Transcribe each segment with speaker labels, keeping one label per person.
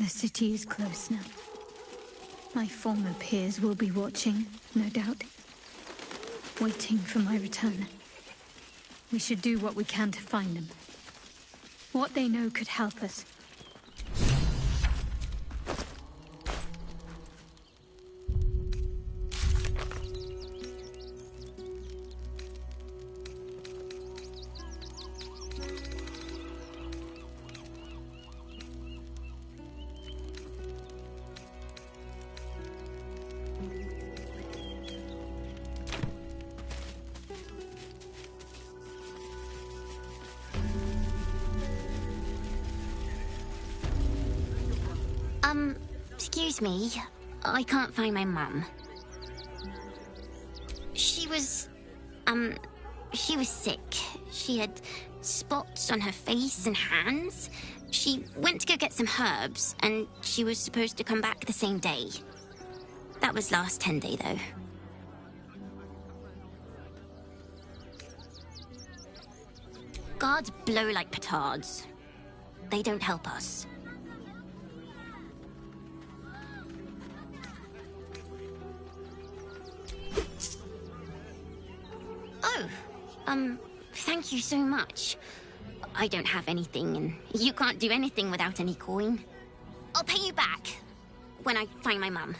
Speaker 1: The city is close now. My former peers will be watching, no doubt. Waiting for my return. We should do what we can to find them. What they know could help us.
Speaker 2: Excuse me, I can't find my mum. She was sick. She had spots on her face and hands. She went to go get some herbs, and she was supposed to come back the same day. That was last 10 day, though. Guards blow like petards. They don't help us. Thank you so much. I don't have anything, and you can't do anything without any coin. I'll pay you back when I find my mum.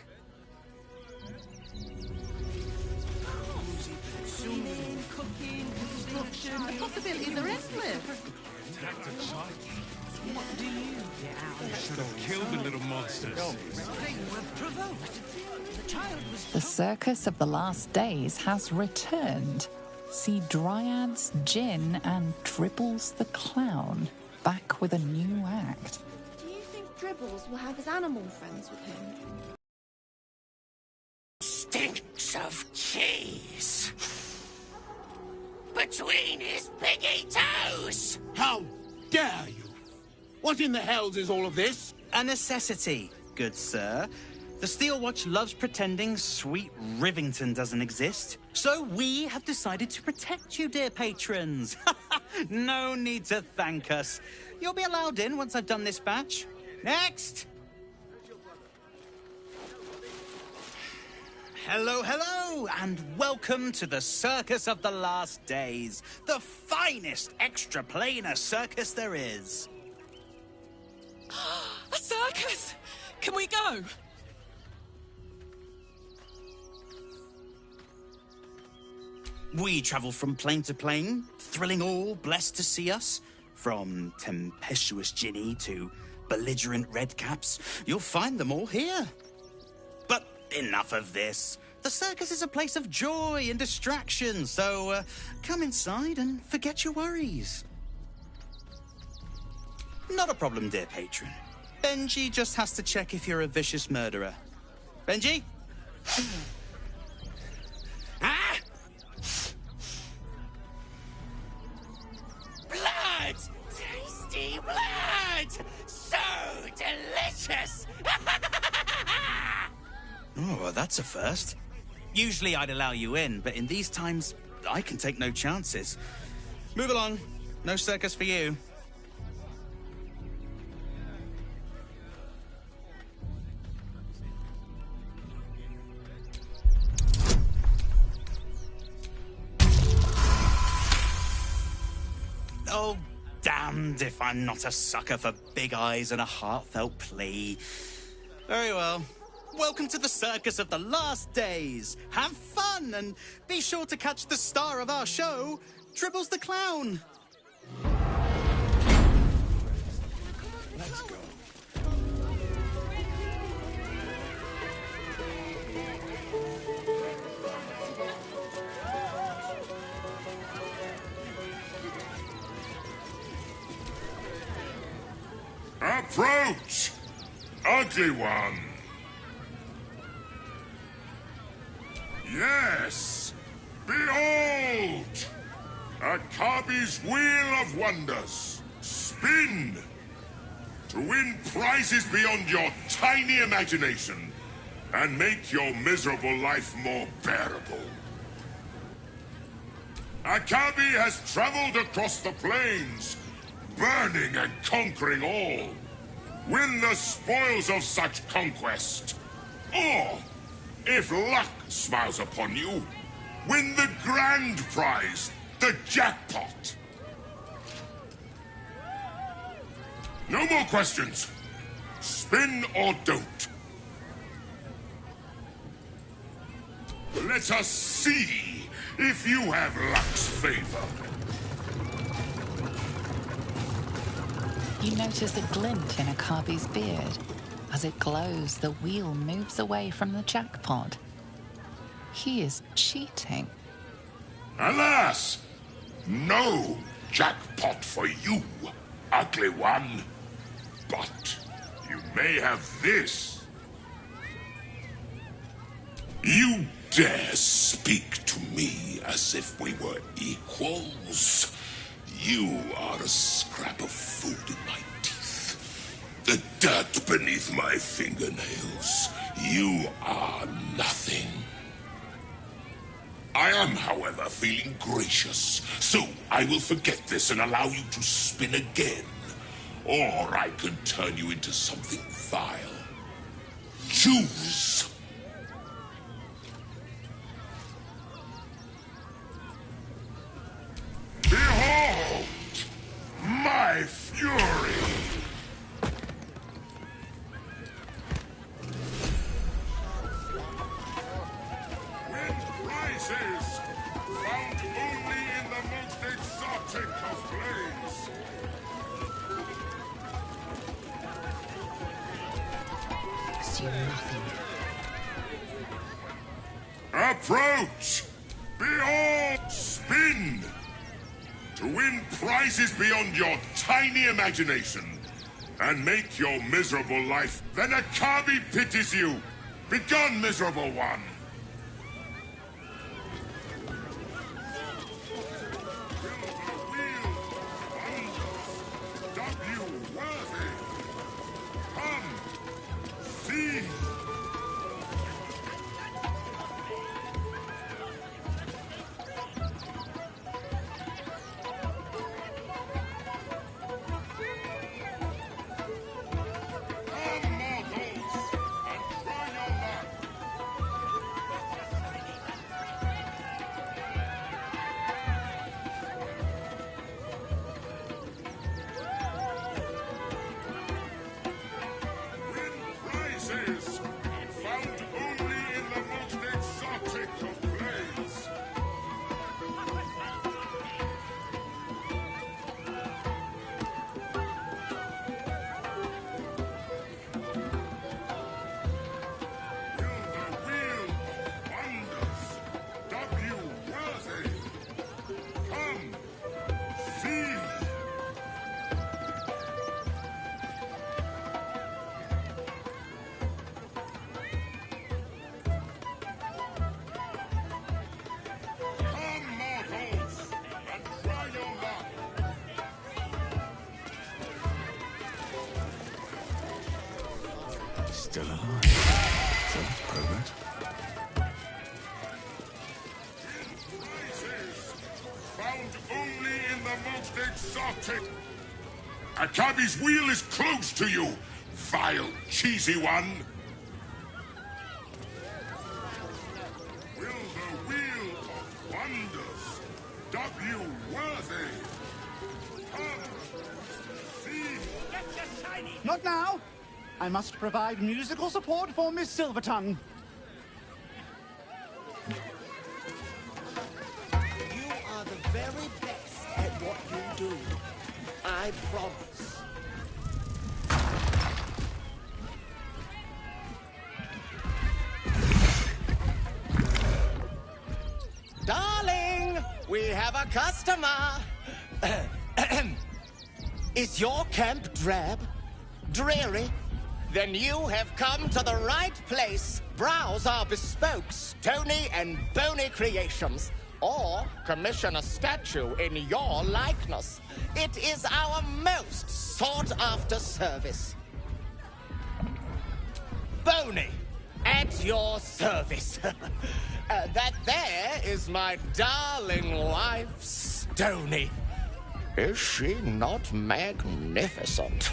Speaker 3: Cooking, construction, the possibilities are endless. What do you get out of it?
Speaker 4: Should have killed the little monsters.
Speaker 3: They were provoked. The child was...
Speaker 5: The Circus of the Last Days has returned. See Dryads, Jinn, and Dribbles the Clown back with a new act.
Speaker 6: Do you think Dribbles will have his animal friends with him?
Speaker 7: Stinks of cheese between his piggy toes!
Speaker 8: How dare you! What in the hells is all of this?
Speaker 9: A necessity, good sir. The Steel Watch loves pretending sweet Rivington doesn't exist. So we have decided to protect you, dear patrons. No need to thank us. You'll be allowed in once I've done this batch. Next! Hello, hello, and welcome to the Circus of the Last Days, the finest extra-planar circus there is.
Speaker 3: A circus! Can we go?
Speaker 9: We travel from plane to plane, thrilling all blessed to see us. From tempestuous Ginny to belligerent redcaps, you'll find them all here. But enough of this. The circus is a place of joy and distraction, so come inside and forget your worries. Not a problem, dear patron. Benji just has to check if you're a vicious murderer. Benji?
Speaker 7: Ah! Blood! Tasty blood! So delicious!
Speaker 9: Oh, that's a first. Usually I'd allow you in, but in these times, I can take no chances. Move along. No circus for you. Oh, damned if I'm not a sucker for big eyes and a heartfelt plea. Very well. Welcome to the Circus of the Last Days. Have fun, and be sure to catch the star of our show, Dribbles the Clown.
Speaker 8: Let's go.
Speaker 10: Approach, ugly one. Yes, behold, Akabi's Wheel of Wonders. Spin to win prizes beyond your tiny imagination and make your miserable life more bearable. Akabi has traveled across the plains, burning and conquering all. win the spoils of such conquest. Or, if luck smiles upon you, win the grand prize, the jackpot. No more questions. Spin or don't. Let us see if you have luck's favor.
Speaker 5: You notice a glint in Akabi's beard. As it glows, the wheel moves away from the jackpot. He is cheating.
Speaker 10: Alas! No jackpot for you, ugly one. But you may have this. You dare speak to me as if we were equals? You are a scrap of food in my teeth. The dirt beneath my fingernails. You are nothing. I am, however, feeling gracious, so I will forget this and allow you to spin again. Or I can turn you into something vile. Choose. Behold my fury! Win prizes found only in the most exotic of plays.
Speaker 11: Assume nothing.
Speaker 10: Approach! Behold! Spin! To win prizes beyond your tiny imagination and make your miserable life, then Akabi pities you. Begone, miserable one.
Speaker 12: Still alive. So that's progress.
Speaker 10: Found only in the most exotic. Akabi's wheel is close to you, vile, cheesy one. Will the wheel of wonders dub you worthy? Come, see.
Speaker 13: Not now! I must provide musical support for Miss Silvertongue.
Speaker 7: You are the very best at what you do. I promise. Darling, we have a customer. Is your camp drab? Dreary? Then you have come to the right place. Browse our bespoke, stony and bony creations. Or commission a statue in your likeness. It is our most sought-after service. Bony, at your service. That there is my darling wife, Stony. Is she not magnificent?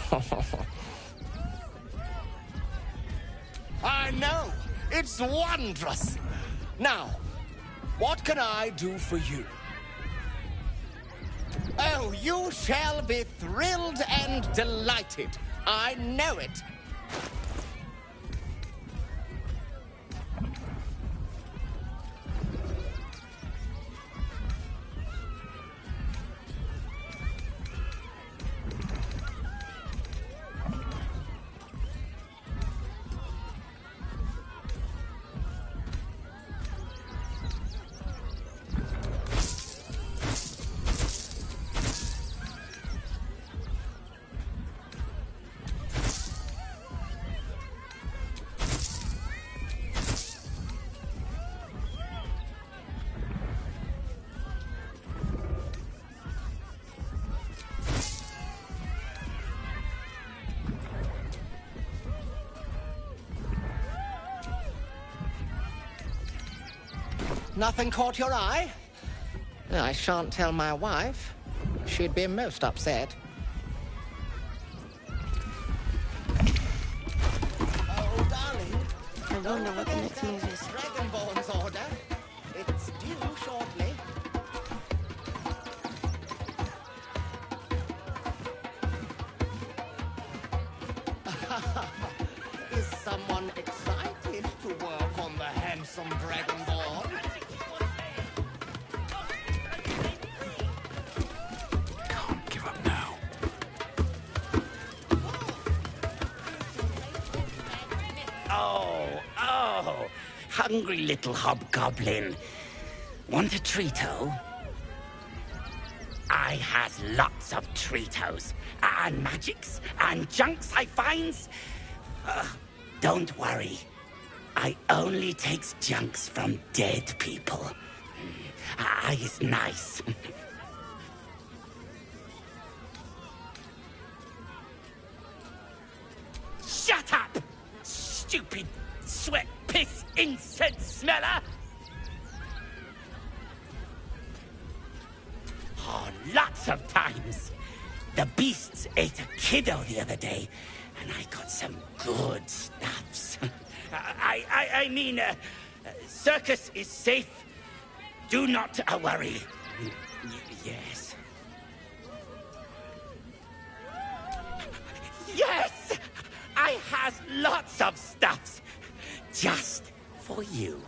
Speaker 7: I know. It's wondrous. Now, what can I do for you? Oh, you shall be thrilled and delighted. I know it. Nothing caught your eye? I shan't tell my wife. She'd be most upset. Oh, darling.
Speaker 6: I wonder what the next move is.
Speaker 7: Dragonborn's order. It's due shortly. Is someone excited to work on the handsome Dragonborn?
Speaker 14: Oh, hungry little hobgoblin. Want a treato? I has lots of treatos, and magics, and junks I finds. Don't worry. I only takes junks from dead people. I is nice. Shut up! Stupid sweat, piss, incense smeller! Oh, lots of times. The beasts ate a kiddo the other day, and I got some good stuffs. I mean, circus is safe. Do not worry. Yes. Yes! I has lots of stuffs. Just for you.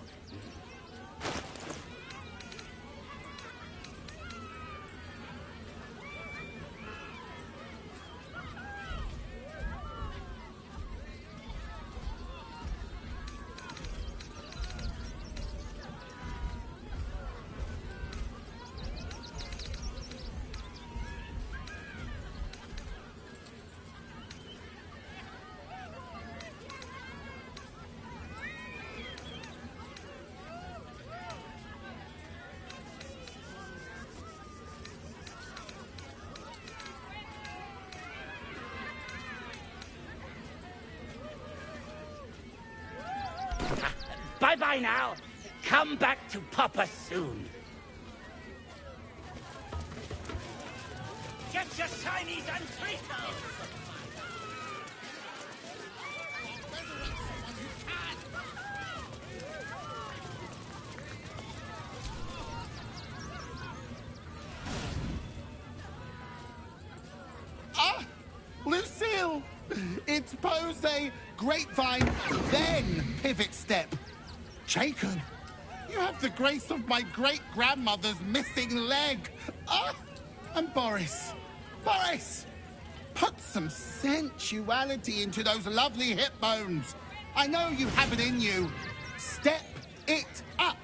Speaker 14: Bye-bye now. Come back to Papa soon. Get your shinies and treatos!
Speaker 8: Ah! Lucille! It's pose grapevine, then pivot step. Jacob, you have the grace of my great-grandmother's missing leg. Ah! And Boris, put some sensuality into those lovely hip bones. I know you have it in you. Step it up.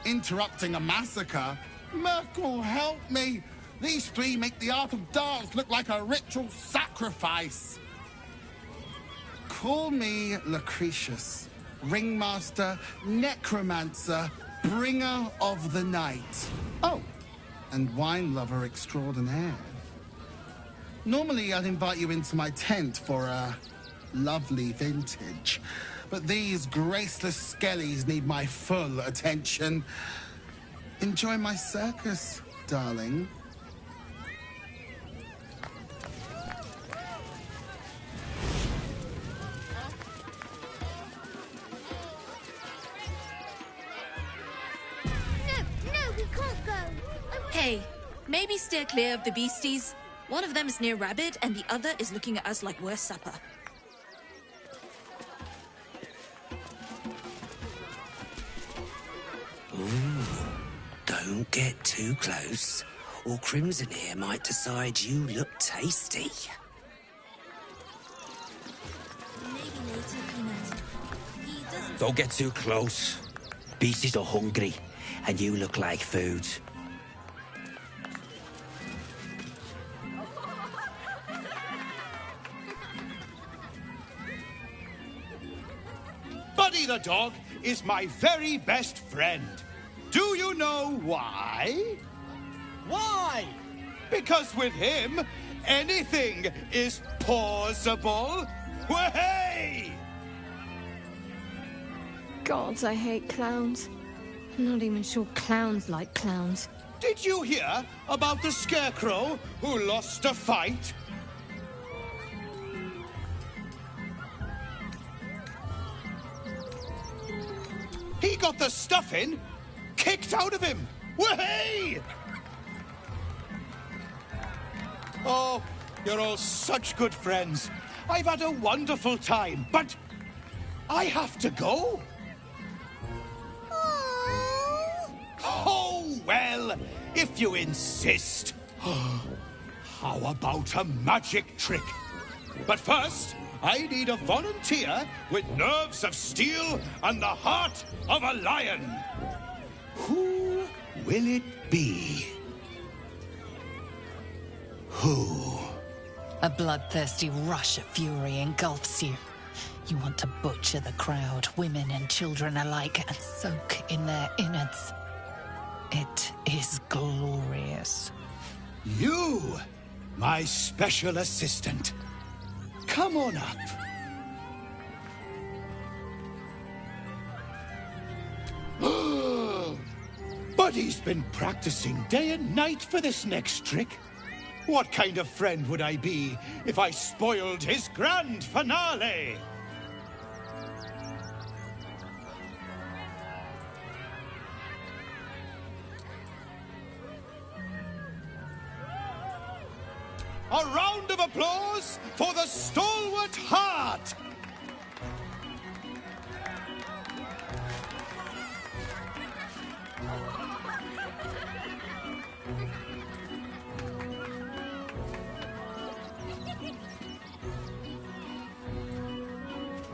Speaker 8: Interrupting a massacre? Merkel, help me. These three make the art of dance look like a ritual sacrifice. Call me Lucretius, ringmaster, necromancer, bringer of the night. Oh, and wine lover extraordinaire. Normally, I'd invite you into my tent for a lovely vintage, but these graceless skellies need my full attention. Enjoy my circus, darling.
Speaker 15: Hey, maybe steer clear of the beasties. One of them is near Rabbit, and the other is looking at us like we're supper.
Speaker 16: Ooh, don't get too close, or Crimson here might decide you look tasty. Don't get too close. Beasties are hungry, and you look like food.
Speaker 17: Buddy the dog is my very best friend. Do you know why? Why? Because with him, anything is possible. Way!
Speaker 1: Gods, I hate clowns. I'm not even sure clowns like clowns.
Speaker 17: Did you hear about the scarecrow who lost a fight? He got the stuffing kicked out of him. Way! Oh, you're all such good friends. I've had a wonderful time, but I have to go. Oh, well, if you insist. How about a magic trick? But first, I need a volunteer with nerves of steel and the heart of a lion. Who will it be? Who?
Speaker 5: A bloodthirsty rush of fury engulfs you. You want to butcher the crowd, women and children alike, and soak in their innards. It is glorious.
Speaker 17: You, my special assistant. Come on up. Buddy's been practicing day and night for this next trick. What kind of friend would I be if I spoiled his grand finale? A round of applause for the stalwart heart!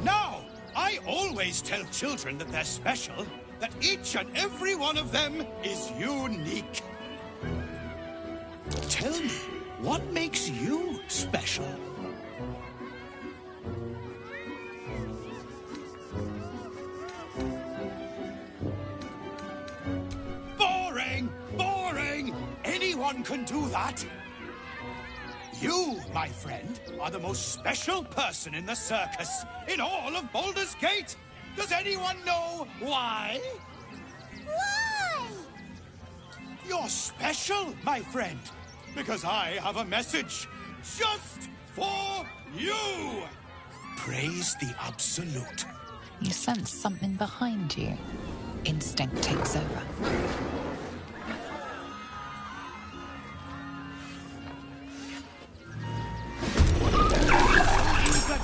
Speaker 17: Now, I always tell children that they're special, that each and every one of them is unique. Tell me, what makes you special? Boring! Boring! Anyone can do that. You, my friend, are the most special person in the circus, in all of Baldur's Gate. Does anyone know why?
Speaker 18: Why?
Speaker 17: You're special, my friend, because I have a message just for you. Praise the Absolute.
Speaker 5: You sense something behind you. Instinct takes over.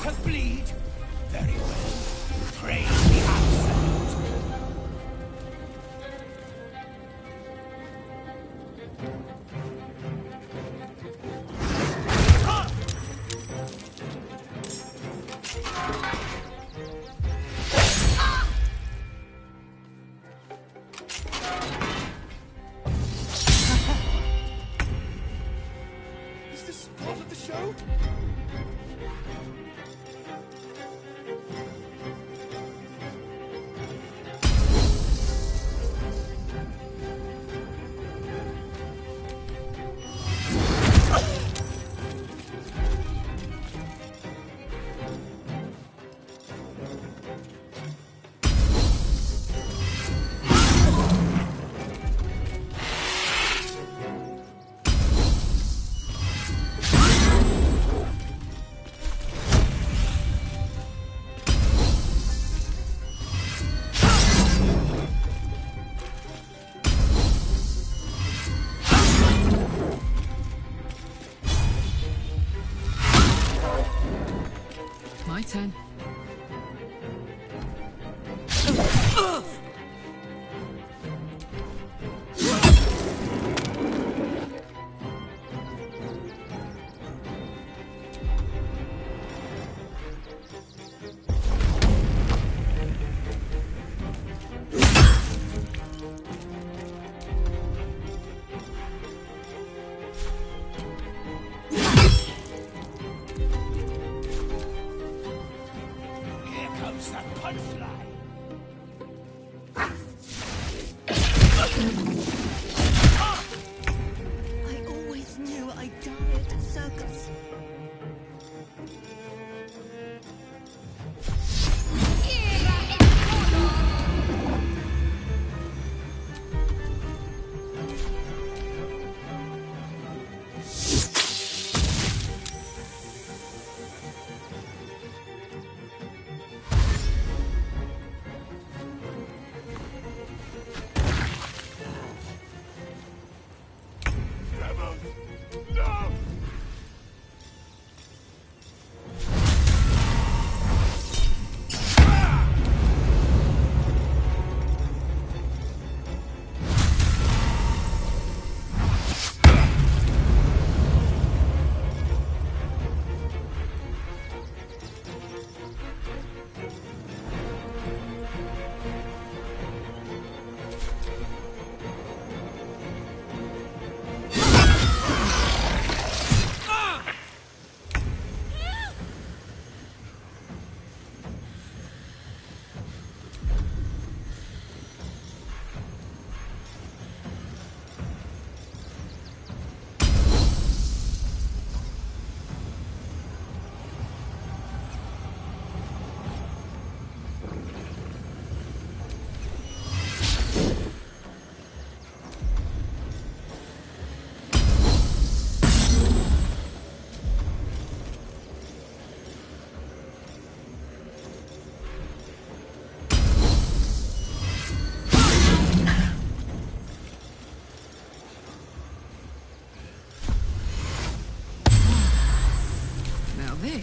Speaker 17: To bleed. Very well. Praise the Absolute.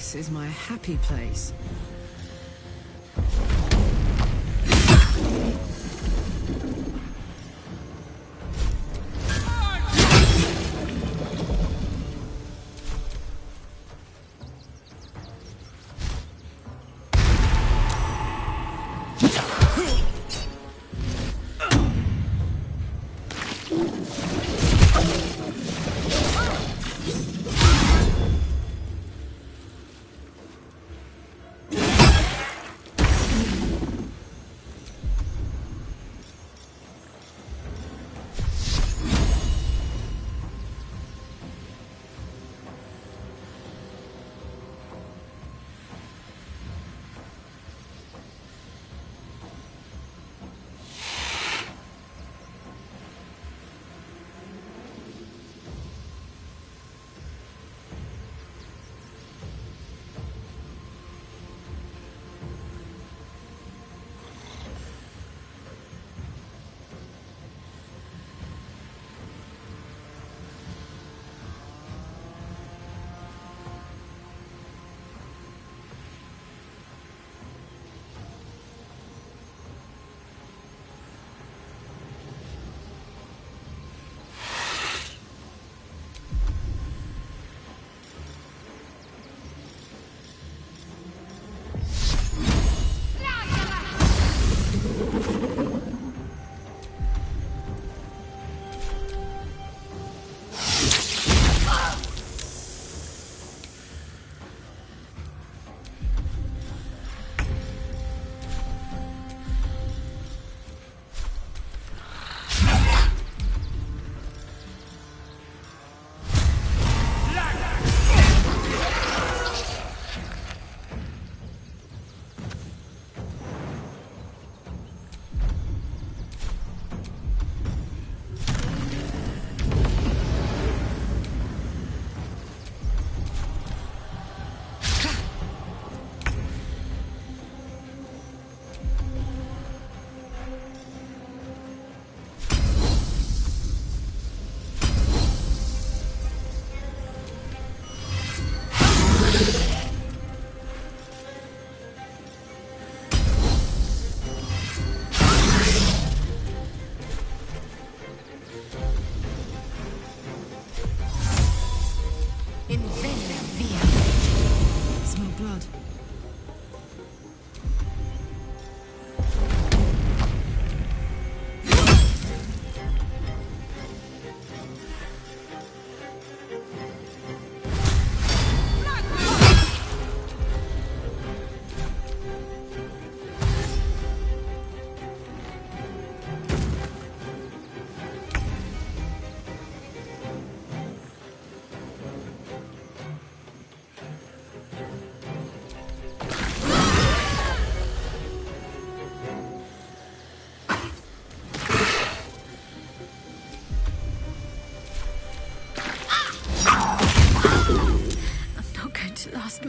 Speaker 19: This is my happy place.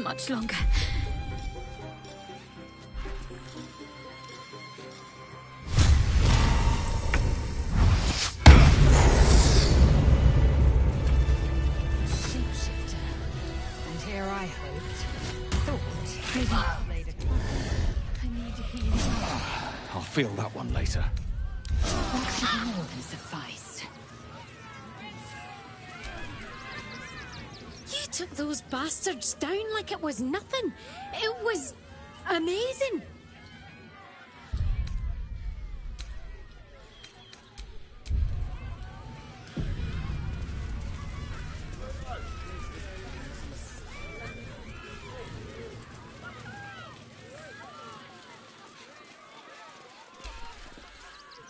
Speaker 1: much longer.
Speaker 11: Shapeshifter. And here I hoped. Maybe laid a plan. I need to heal.
Speaker 12: I'll feel that one later.
Speaker 11: That should more than suffice.
Speaker 20: You took those bastards down like it was nothing. It was amazing.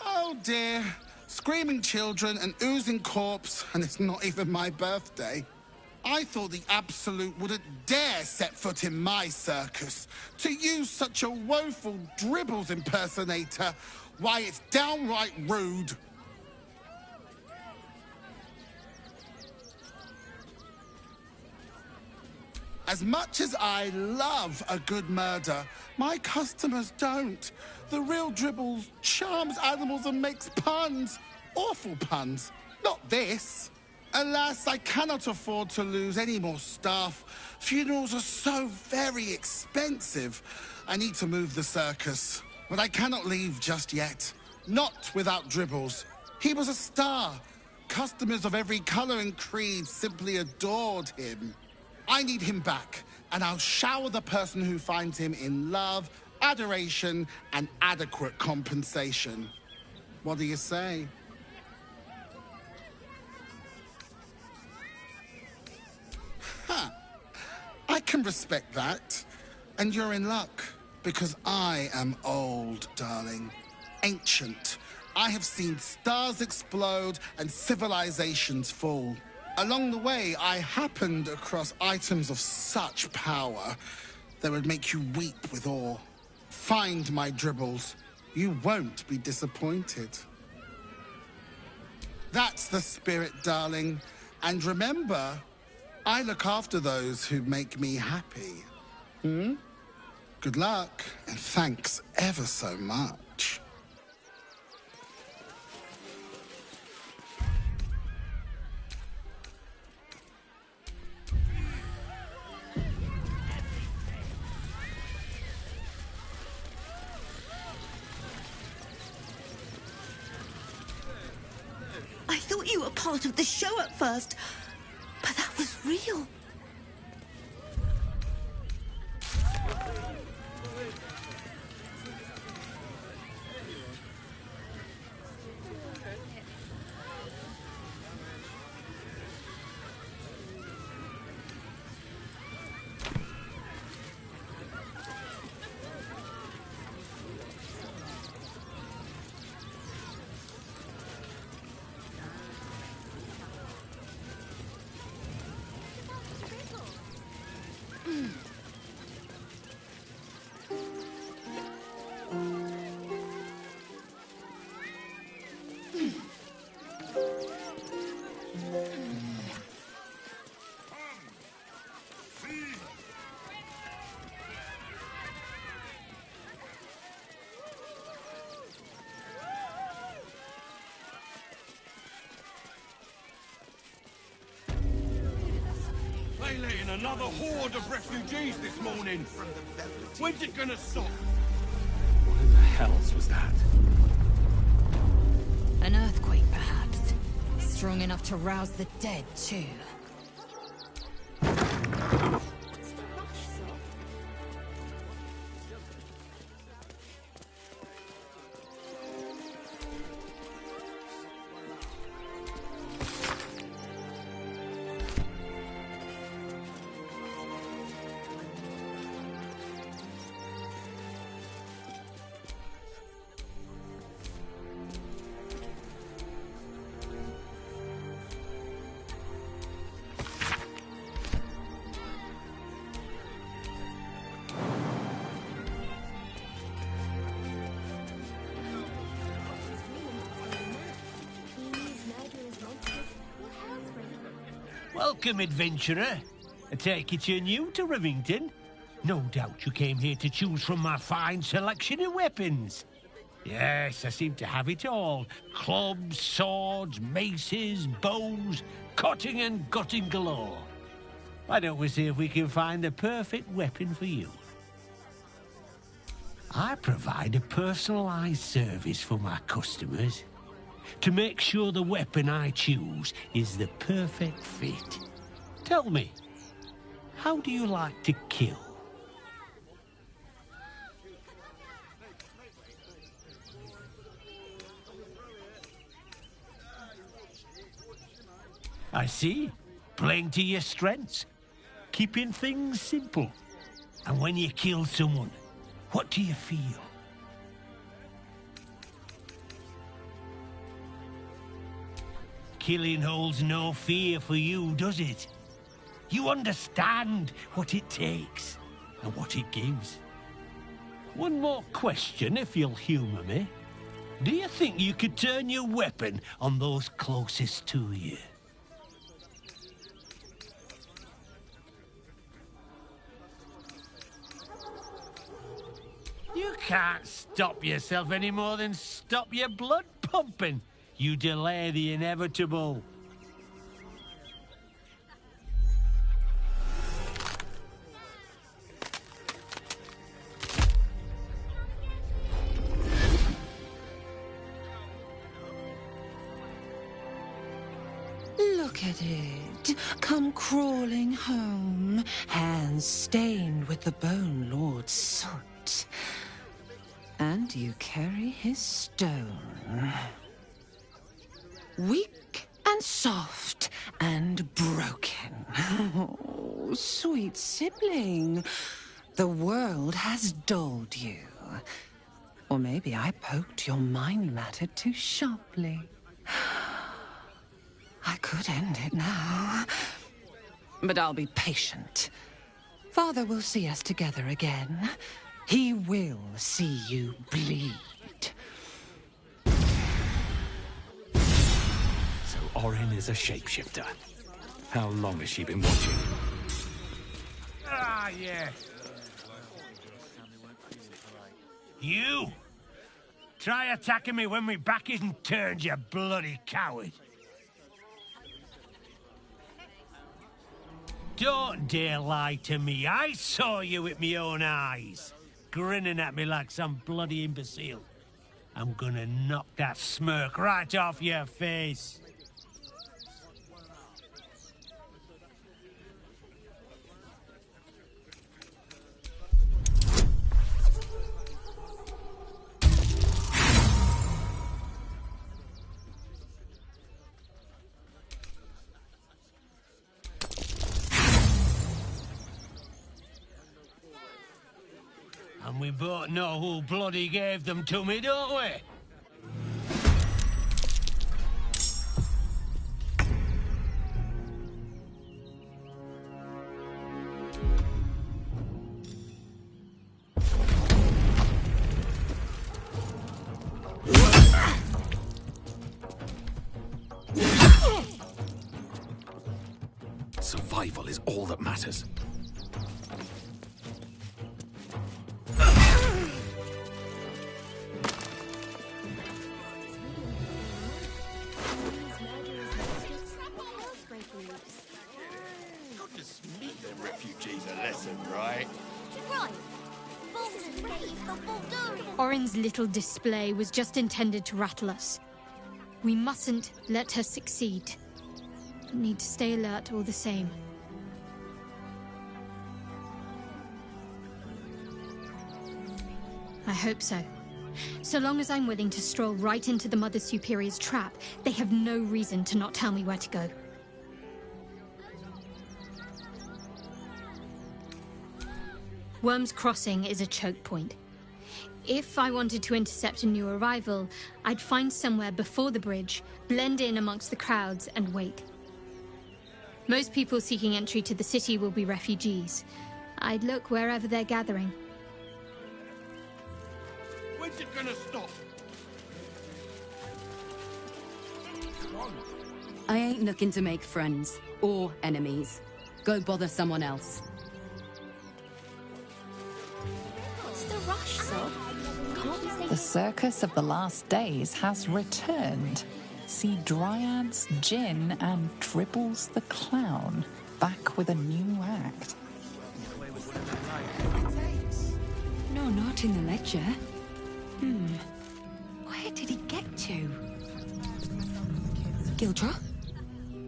Speaker 8: Oh dear. Screaming children, an oozing corpse, and it's not even my birthday. I thought the Absolute wouldn't dare set foot in my circus. To use such a woeful Dribbles impersonator, why, it's downright rude. As much as I love a good murder, my customers don't. The real Dribbles charms animals and makes puns. Awful puns. Not this. Alas, I cannot afford to lose any more staff. Funerals are so very expensive. I need to move the circus. But I cannot leave just yet. Not without Dribbles. He was a star. Customers of every color and creed simply adored him. I need him back, and I'll shower the person who finds him in love, adoration, and adequate compensation. What do you say? Huh. I can respect that. And you're in luck, because I am old, darling. Ancient. I have seen stars explode and civilizations fall. Along the way, I happened across items of such power that would make you weep with awe. Find my Dribbles. You won't be disappointed. That's the spirit, darling. And remember, I look after those who make me happy. Good luck, and thanks ever so much.
Speaker 21: I thought you were part of the show at first, but that was real.
Speaker 17: They let in another horde of refugees this morning. When's it gonna stop?
Speaker 12: What in the hells was that?
Speaker 11: An earthquake, perhaps. Strong enough to rouse the dead, too.
Speaker 22: Welcome, adventurer.
Speaker 2: take it you're new to Rivington. No doubt you came here to choose from my fine selection of weapons. Yes, I seem to have it all. Clubs, swords, maces, bows, cutting and gutting galore. Why don't we see if we can find the perfect weapon for you? I provide a personalized service for my customers to make sure the weapon I choose is the perfect fit. Tell me, how do you like to kill? I see. Playing to your strengths. Keeping things simple. And when you kill someone, what do you feel? Killing holds no fear for you, does it? You understand what it takes and what it gives. One more question, if you'll humour me. Do you think you could turn your weapon on those closest to you? You can't stop yourself any more than stop your blood pumping. You delay the inevitable.
Speaker 19: Look at it, come crawling home, hands stained with the Bone Lord's soot. And you carry his stone. Weak and soft and broken. Oh, sweet sibling, the world has dulled you. Or maybe I poked your mind matter too sharply. I could end it now, but I'll be patient. Father will see us together again. He will see you bleed.
Speaker 12: So Orin is a shapeshifter. How long has she been watching?
Speaker 2: Ah, yeah. You! Try attacking me when my back isn't turned, you bloody coward. Don't dare lie to me. I saw you with my own eyes, grinning at me like some bloody imbecile. I'm gonna knock that smirk right off your face. And we both know who bloody gave them to me, don't we?
Speaker 12: Survival is all that matters.
Speaker 17: Refugees a lesson, right?
Speaker 18: Right. Baldur's raised the Baldur.
Speaker 1: Orin's little display was just intended to rattle us. We mustn't let her succeed. Need to stay alert all the same. I hope so. So long as I'm willing to stroll right into the Mother Superior's trap, they have no reason to not tell me where to go. Worm's Crossing is a choke point. If I wanted to intercept a new arrival, I'd find somewhere before the bridge, blend in amongst the crowds, and wait. Most people seeking entry to the city will be refugees. I'd look wherever they're gathering.
Speaker 17: When's it gonna stop?
Speaker 22: I ain't looking to make friends or enemies.
Speaker 4: Go bother someone else.
Speaker 18: What's the rush, Sob? Can't we say
Speaker 5: The circus of the last days has returned. See Dryads, Jinn, and Dribbles the Clown back with a new act.
Speaker 11: No, not in the ledger. Where did he get to? Gildra?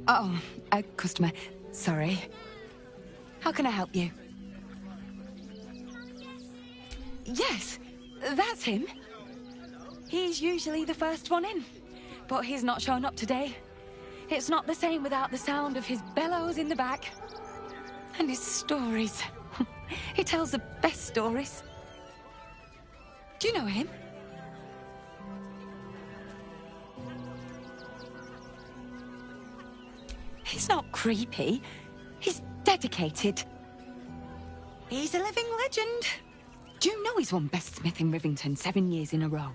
Speaker 11: Oh, a customer. Sorry. How can I help you? Yes, that's him. He's usually the first one in, but he's not shown up today. It's not the same without the sound of his bellows in the back. And his stories. He tells the best stories. Do you know him? He's not creepy. He's dedicated. He's a living legend. Do you know he's won Best Smith in Rivington 7 years in a row?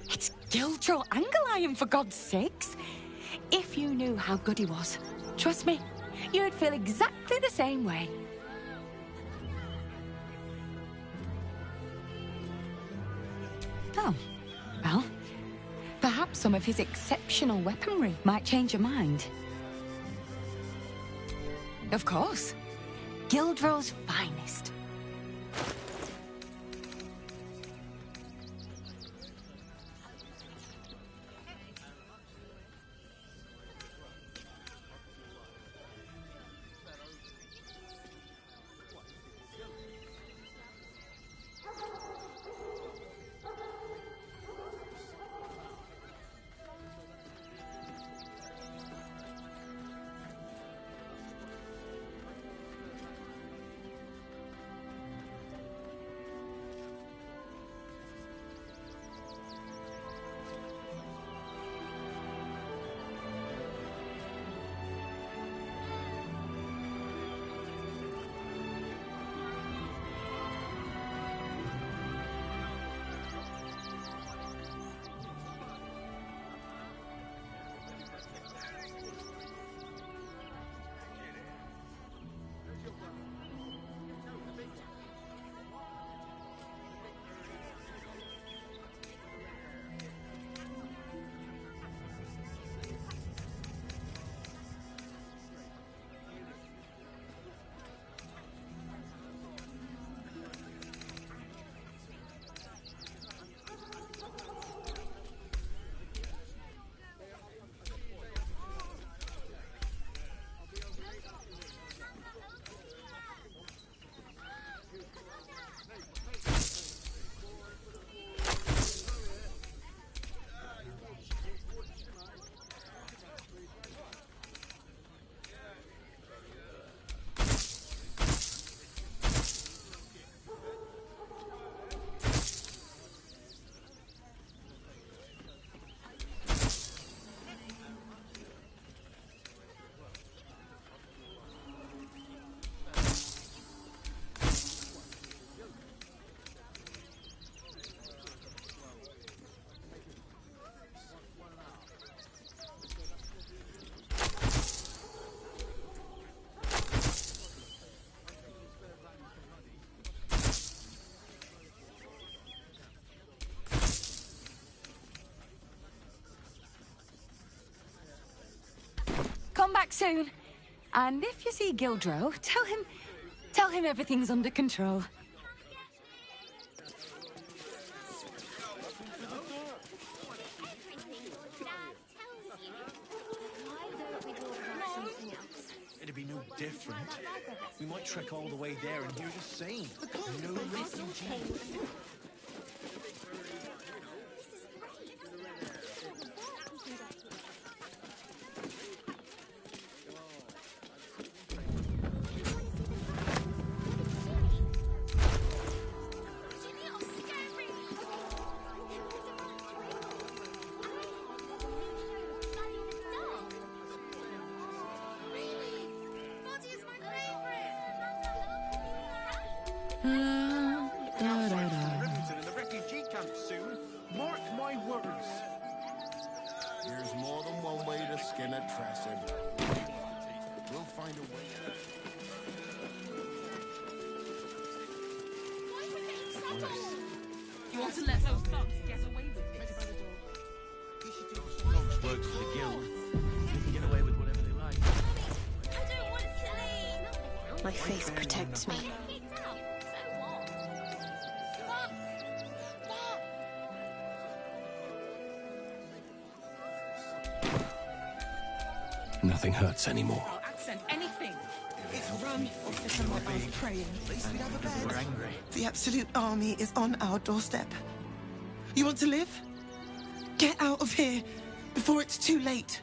Speaker 11: It's Gildro Angelion, for God's sakes. If you knew how good he was, trust me, you'd feel exactly the same way. Oh, well, perhaps some of his exceptional weaponry might change your mind. Of course. Gildro's finest. Come back soon. And if you see Gildro, tell him everything's under control.
Speaker 17: It'd be no different. We might trek all the way there and hear the same. No refugees.
Speaker 7: There's more than one way to skin a trestle.
Speaker 3: You want to let those thugs get away with it?
Speaker 2: Dogs work for the guild. They can get away with whatever they like.
Speaker 21: My faith protects me.
Speaker 12: Nothing hurts anymore.
Speaker 3: Accent, anything.
Speaker 4: Run, Officer Morales praying.
Speaker 2: We're angry.
Speaker 4: The Absolute Army is on our doorstep. You want to live? Get out of here before it's too late.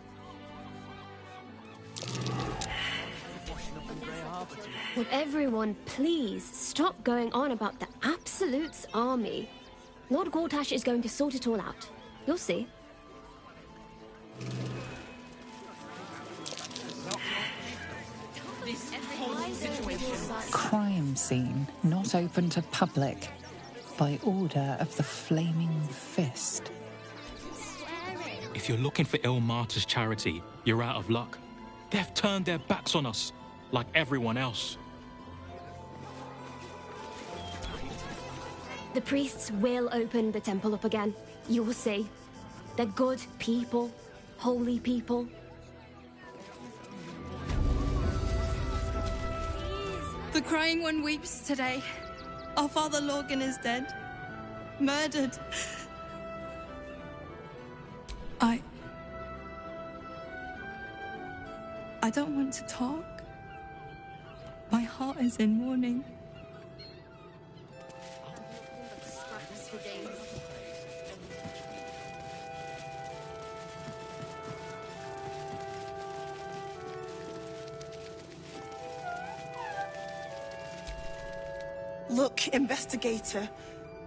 Speaker 18: Would everyone please stop going on about the Absolute's army? Lord Gortash is going to sort it all out. You'll see.
Speaker 5: Crime scene not open to public by order of the Flaming Fist.
Speaker 22: If you're looking for Ilmater's charity, you're out of luck. They've turned their backs on us, like everyone else.
Speaker 18: The priests will open the temple up again. You will see. They're good people, holy people.
Speaker 23: The Crying One weeps today. Our father Lorgan is dead. Murdered. I don't want to talk. My heart is in mourning.
Speaker 4: Look, investigator.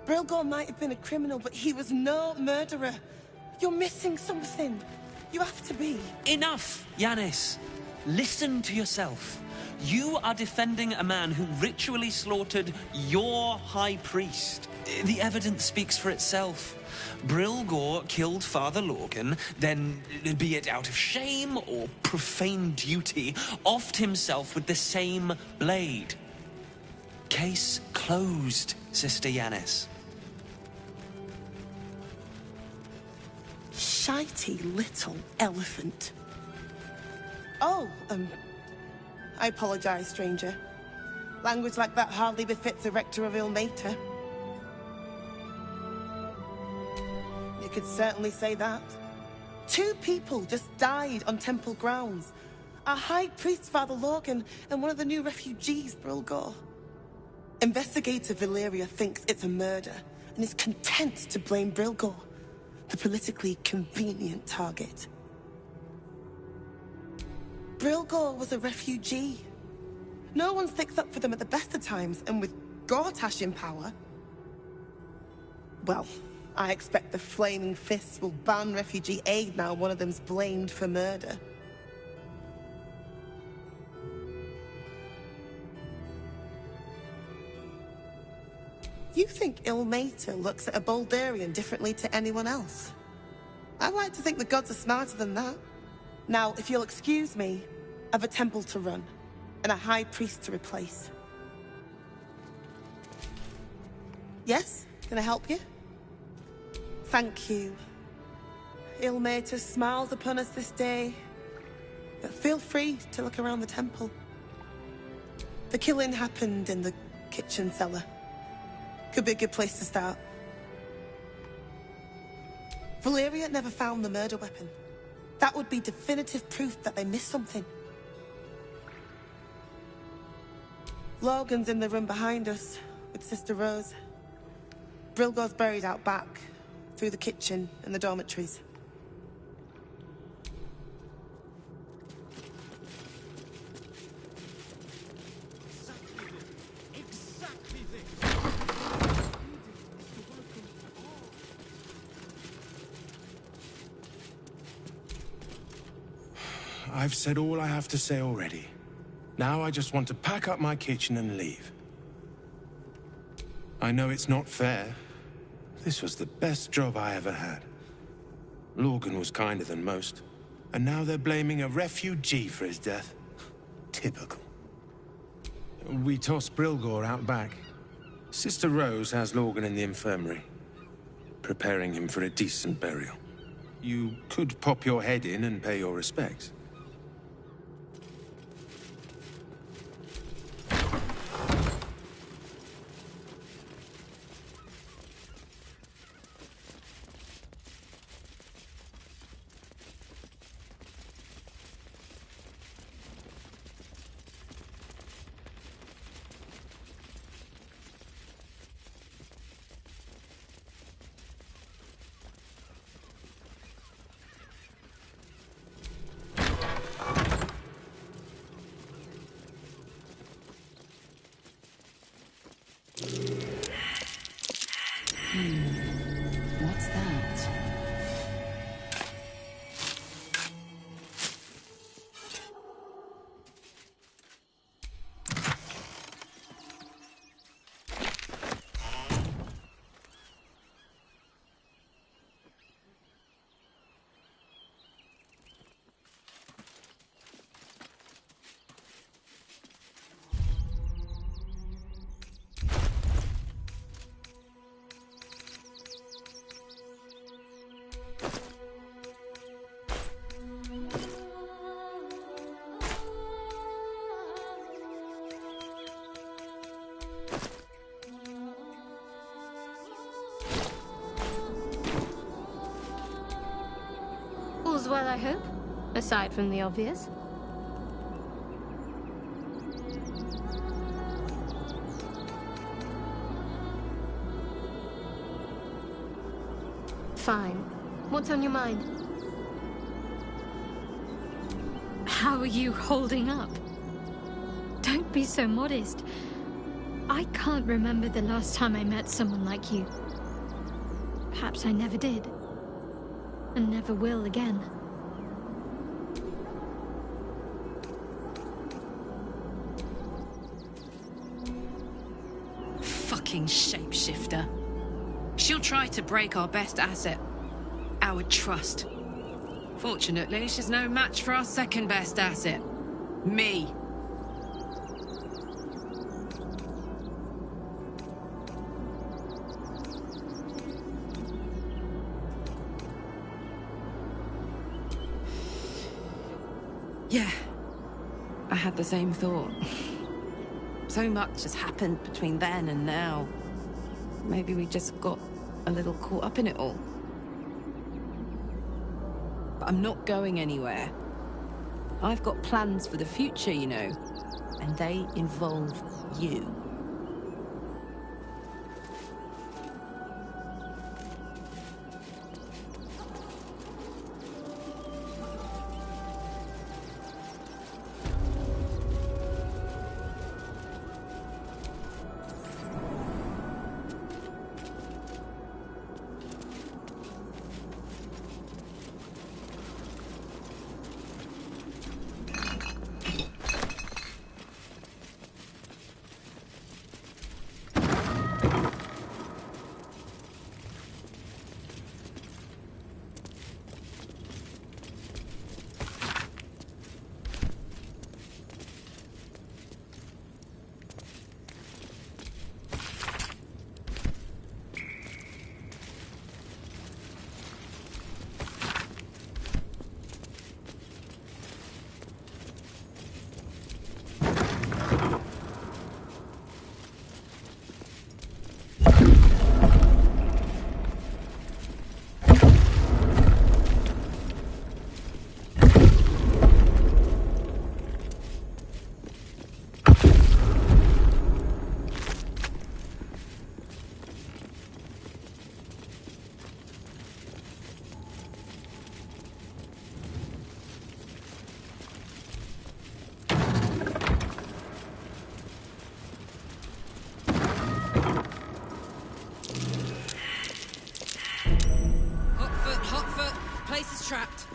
Speaker 4: Brilgor might have been a criminal, but he was no murderer. You're missing something. You have to be.
Speaker 16: Enough, Yanis. Listen to yourself. You are defending a man who ritually slaughtered your high priest. The evidence speaks for itself. Brilgor killed Father Lorgan, then, be it out of shame or profane duty, offed himself with the same blade. Case closed, Sister Yanis.
Speaker 4: Shitey little elephant. Oh, I apologize, stranger. Language like that hardly befits a rector of Ilmater. You could certainly say that. 2 people just died on temple grounds. Our high priest, Father Lorgan, and one of the new refugees, Brilgor. Investigator Valeria thinks it's a murder and is content to blame Brilgor, the politically convenient target. Brilgor was a refugee. No one sticks up for them at the best of times, and with Gortash in power... Well, I expect the Flaming Fists will ban refugee aid now one of them's blamed for murder. You think Ilmater looks at a Baldurian differently to anyone else? I like to think the gods are smarter than that. Now, if you'll excuse me, I've a temple to run, and a high priest to replace. Yes? Can I help you? Thank you. Ilmater smiles upon us this day, but feel free to look around the temple. The killing happened in the kitchen cellar. Could be a good place to start. Valeria never found the murder weapon. That would be definitive proof that they missed something. Logan's in the room behind us with Sister Rose. Brilgor's buried out back, through the kitchen and the dormitories.
Speaker 17: I've said all I have to say already. Now I just want to pack up my kitchen and leave. I know it's not fair. This was the best job I ever had. Lorgan was kinder than most. And now they're blaming a refugee for his death. Typical. We tossed Brilgor out back.
Speaker 9: Sister Rose has Lorgan in the infirmary, preparing him for a decent burial. You could pop your head in and pay your respects.
Speaker 19: What's that?
Speaker 18: All's well, I hope, aside from the obvious. Fine. What's on your mind?
Speaker 1: How are you holding up? Don't be so modest. I can't remember the last time I met someone like you. Perhaps I never did. And never will again.
Speaker 10: Fucking shapeshifter. She'll try to break our best asset, our trust. Fortunately, she's no match for our second best asset, me. Yeah, I had the same thought. So much has happened between then and now. Maybe we just got a little caught up in it all. But I'm not going anywhere. I've got plans for the future, you know, and they involve you. Trapped.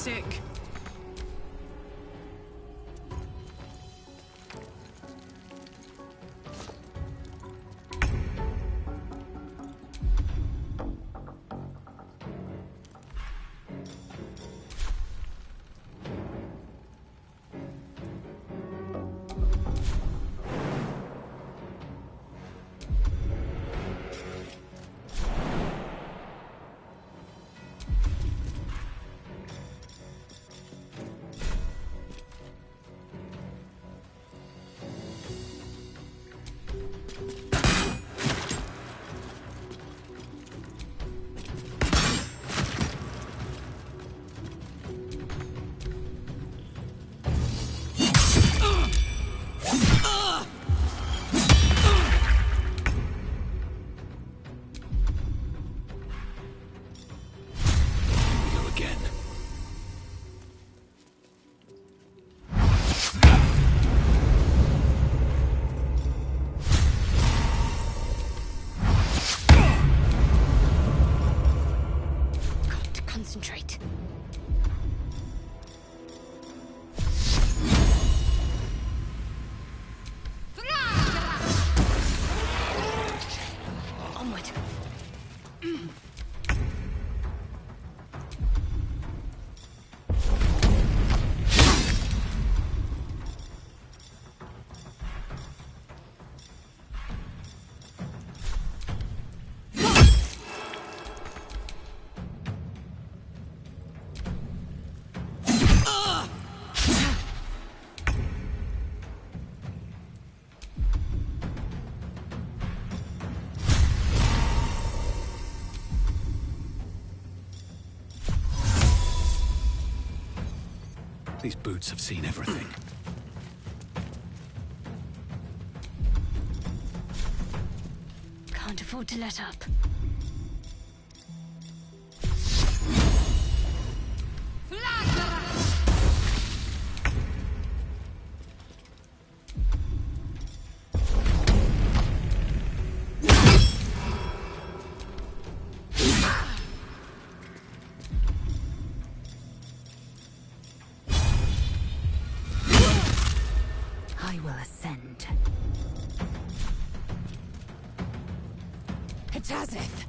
Speaker 19: sick.
Speaker 18: Concentrate. Onward.
Speaker 12: These boots have seen everything.
Speaker 18: Can't afford to let up. I will ascend.
Speaker 11: Hatazeth!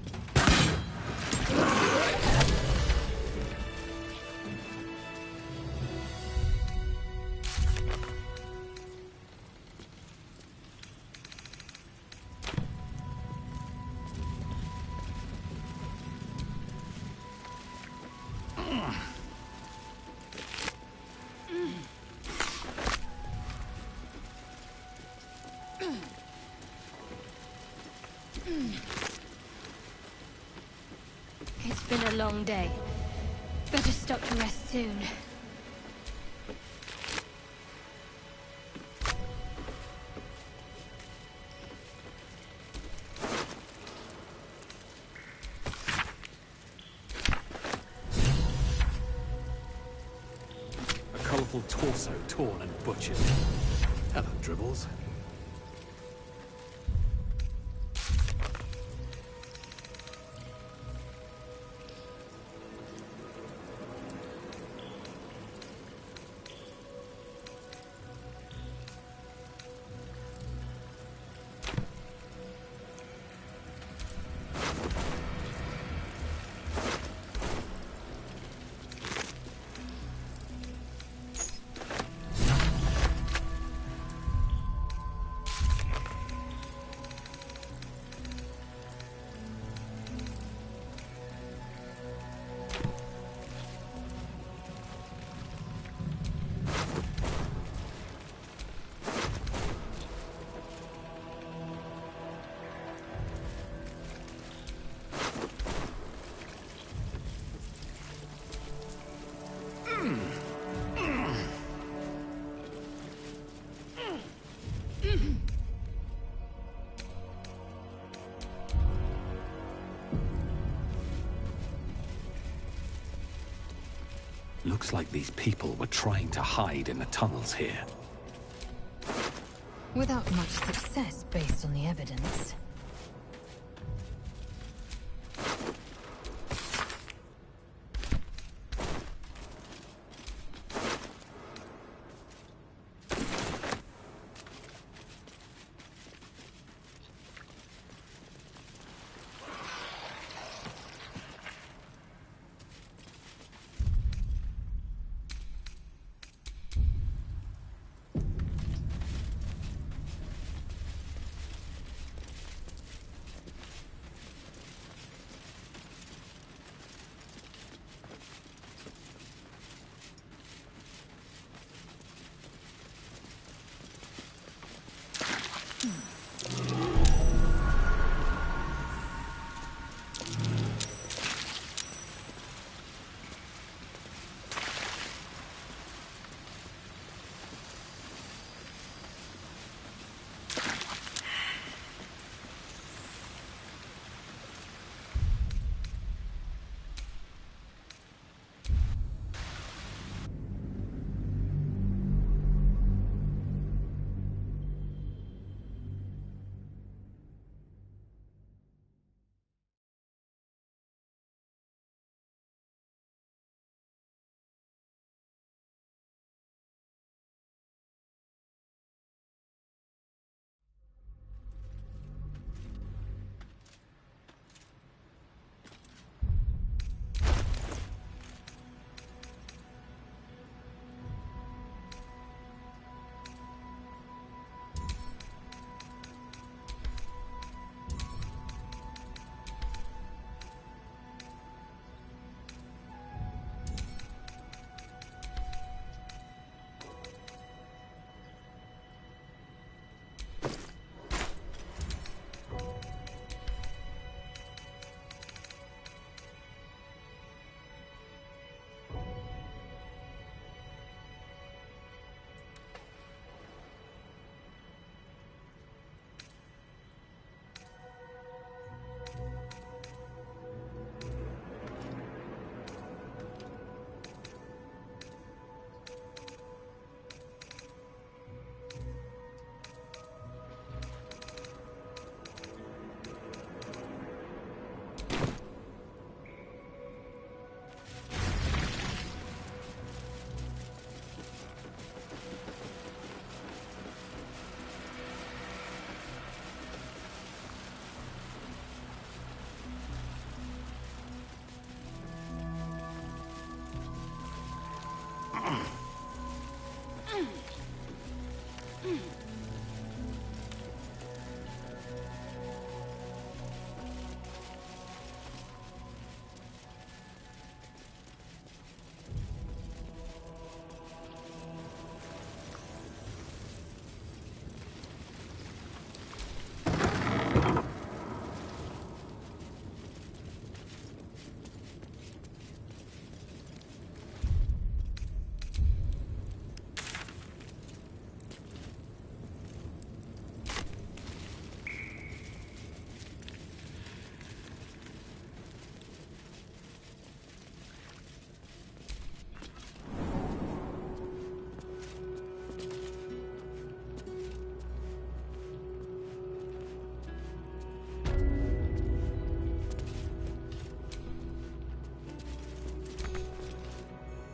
Speaker 18: It's been a long day. Better stop to rest soon.
Speaker 12: A colourful torso torn and butchered. Hello, Dribbles. Looks like these people were trying to hide in the tunnels here.
Speaker 5: Without much success based on the evidence.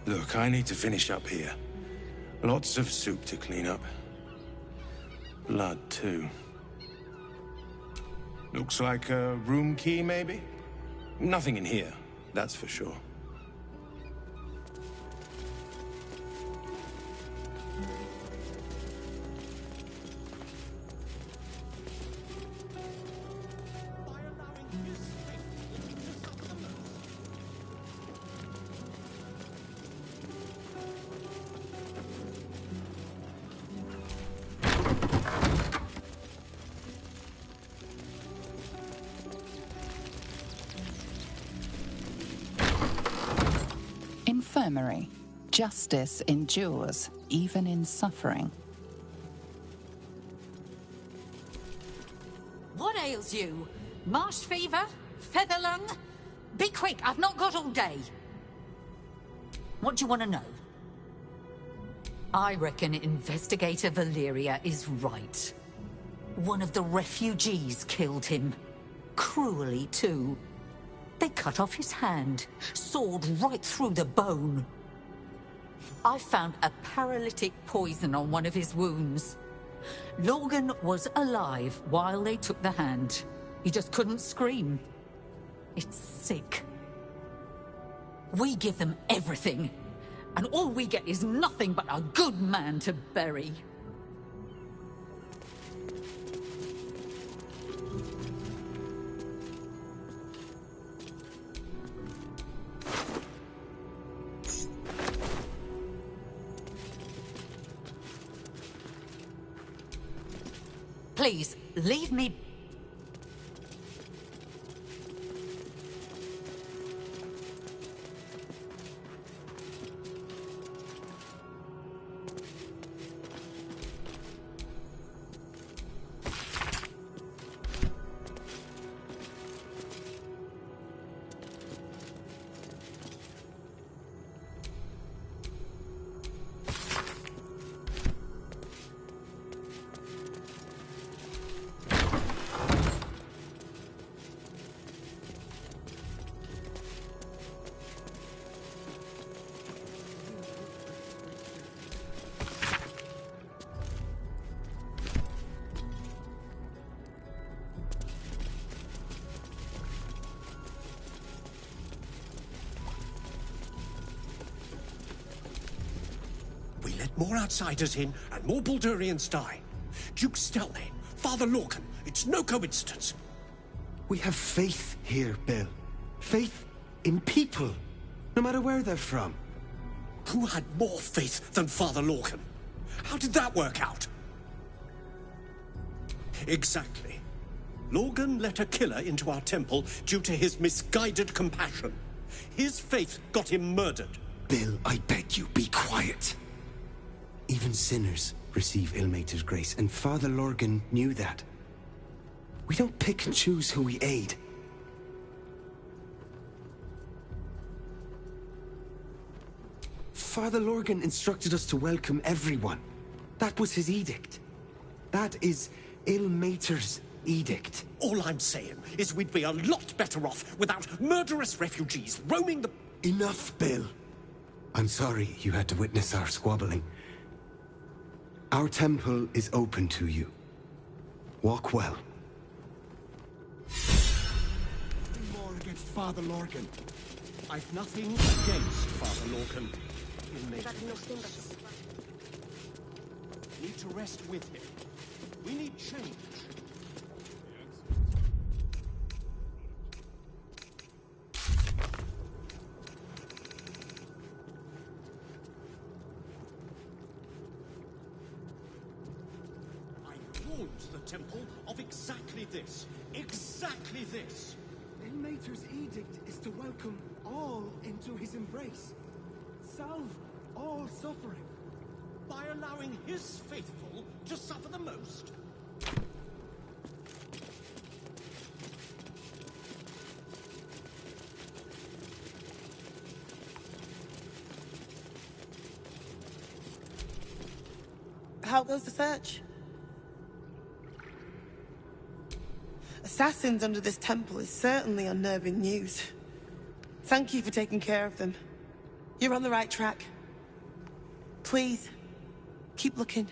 Speaker 9: Look, I need to finish up here. Lots of soup to clean up. Blood, too. Looks like a room key, maybe? Nothing in here, that's for sure.
Speaker 5: Infirmary. Justice endures, even in suffering.
Speaker 6: What ails you? Marsh fever? Feather lung? Be quick, I've not got all day. What do you want to know? I reckon Investigator Valeria is right. One of the refugees killed him. Cruelly, too. They cut off his hand, sawed right through the bone. I found a paralytic poison on one of his wounds. Logan was alive while they took the hand. He just couldn't scream. It's sick. We give them everything, and all we get is nothing but a good man to bury. Please, leave me.
Speaker 13: More outsiders in, and more Baldurians die. Duke Stelnane, Father Lorcan, it's no coincidence.
Speaker 14: We have faith here, Bill. Faith in people, no matter where they're from.
Speaker 13: Who had more faith than Father Lorcan? How did that work out? Exactly. Lorcan let a killer into our temple due to his misguided compassion. His faith got him murdered.
Speaker 14: Bill, I beg you, be quiet. Even sinners receive Ilmater's grace, and Father Lorcan knew that. We don't pick and choose who we aid. Father Lorcan instructed us to welcome everyone. That was his edict. That is Ilmater's edict.
Speaker 13: All I'm saying is we'd be a lot better off without murderous refugees roaming the...
Speaker 14: Enough, Bill. I'm sorry you had to witness our squabbling. Our temple is open to you. Walk well.
Speaker 13: Nothing more against Father Lorcan. I've nothing against Father Lorcan. illmaters. Need to rest with him. We need change. I warned the temple of exactly this. Exactly this.
Speaker 8: Ilmater's edict is to welcome all into his embrace. Salve all suffering.
Speaker 13: By allowing his faithful to suffer the most?
Speaker 4: How goes the search? Assassins under this temple is certainly unnerving news. Thank you for taking care of them. You're on the right track. Please, keep looking.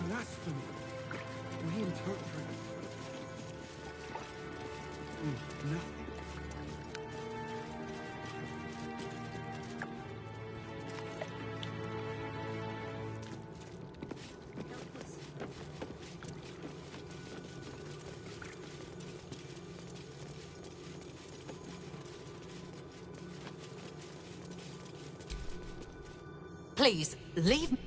Speaker 8: Blasphemy. Reinterpret. Nothing.
Speaker 6: Please, leave me.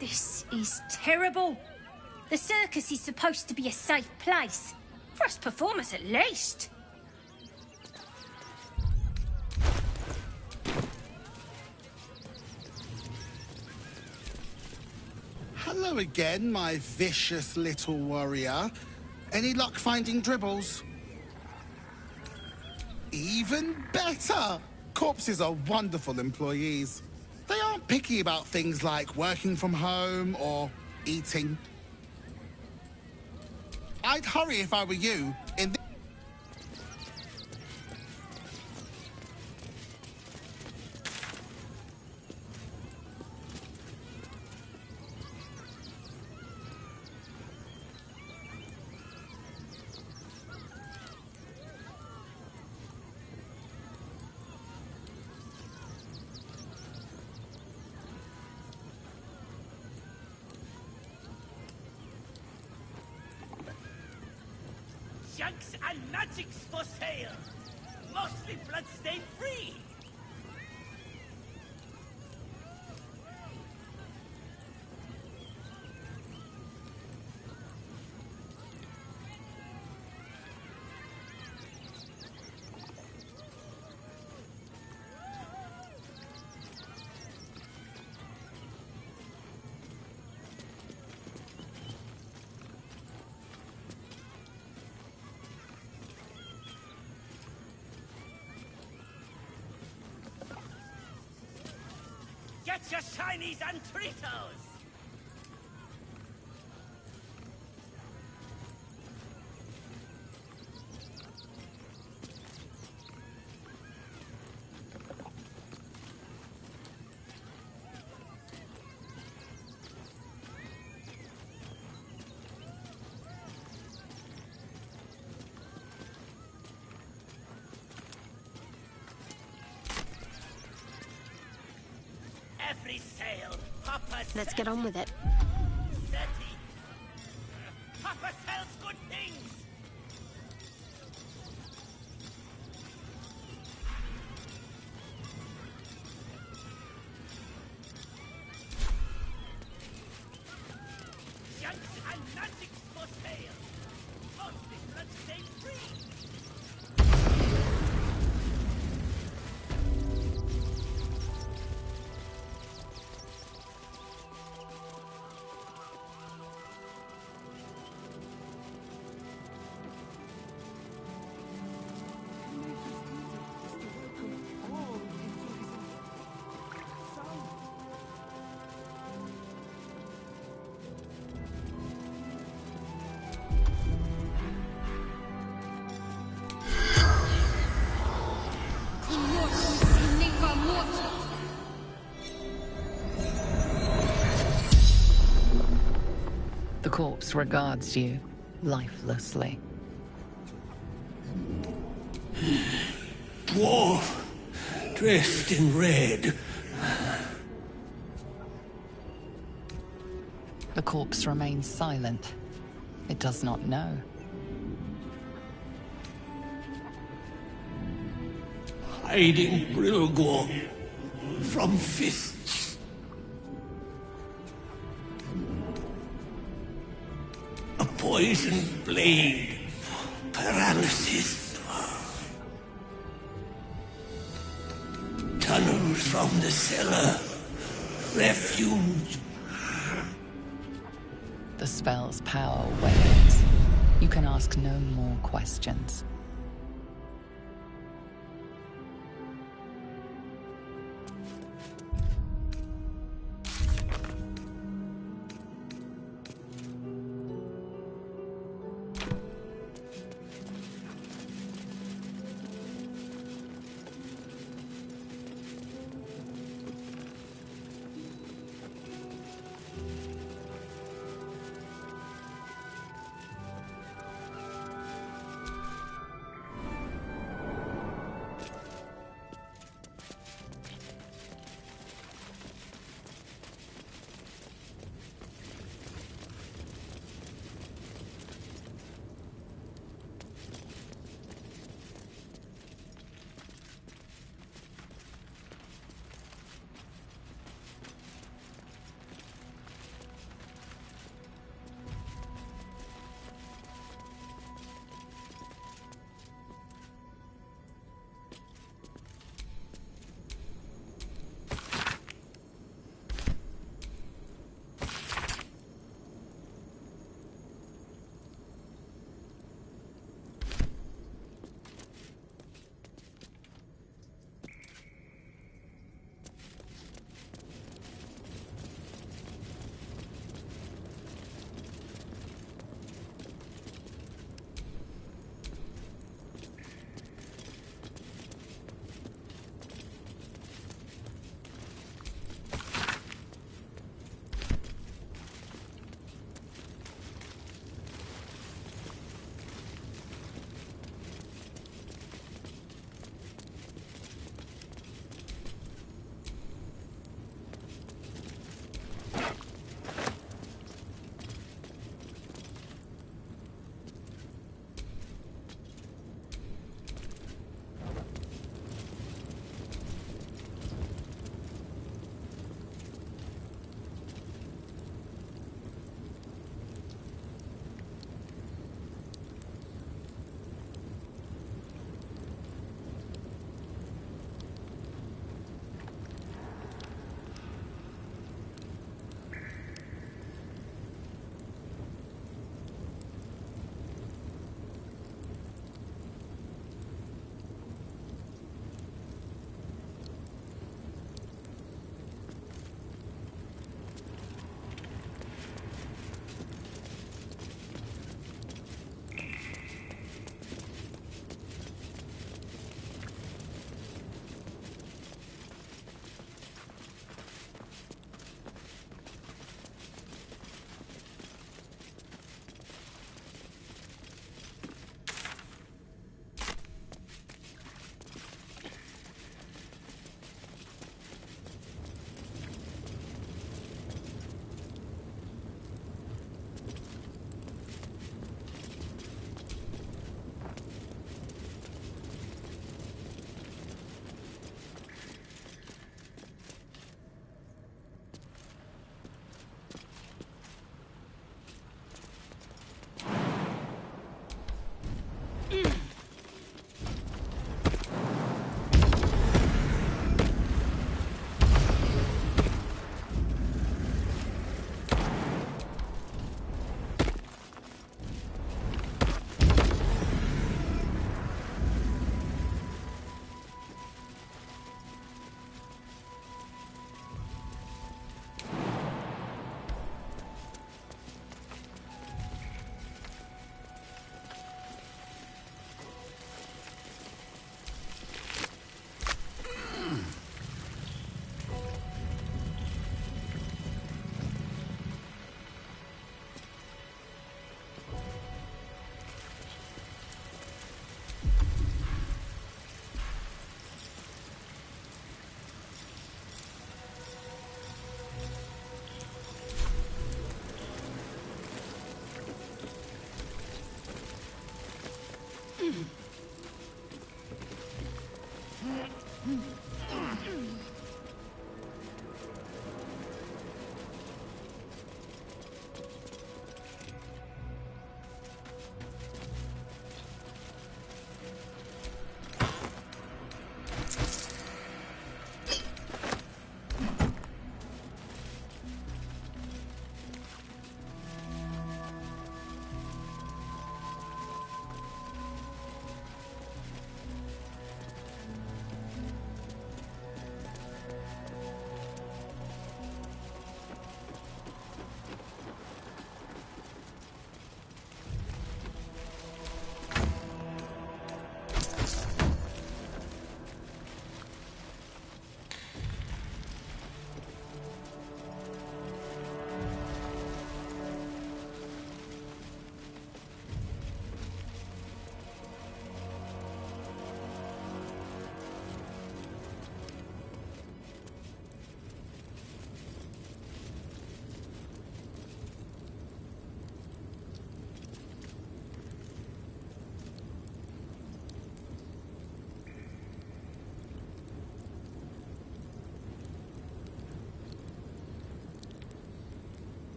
Speaker 15: This is terrible. The circus is supposed to be a safe place. For us performers, at least.
Speaker 7: Hello again, my vicious little warrior. Any luck finding dribbles? Even better! Corpses are wonderful employees. They aren't picky about things like working from home or eating. I'd hurry if I were you.
Speaker 20: Junks and magics for sale. Mostly bloodstain free. Get your shinies and Tritos! Every sale, Papa
Speaker 18: Let's get on with it.
Speaker 20: Papa sells good things. Junks and magics for sale. Mostly bloodstain free.
Speaker 5: The corpse regards you lifelessly.
Speaker 2: Dwarf, dressed in red.
Speaker 5: The corpse remains silent. It does not know.
Speaker 2: Hiding Brilgor from fists. A poisoned blade. Paralysis. Tunnels from the cellar. Refuge.
Speaker 5: The spell's power wanes. You can ask no more questions.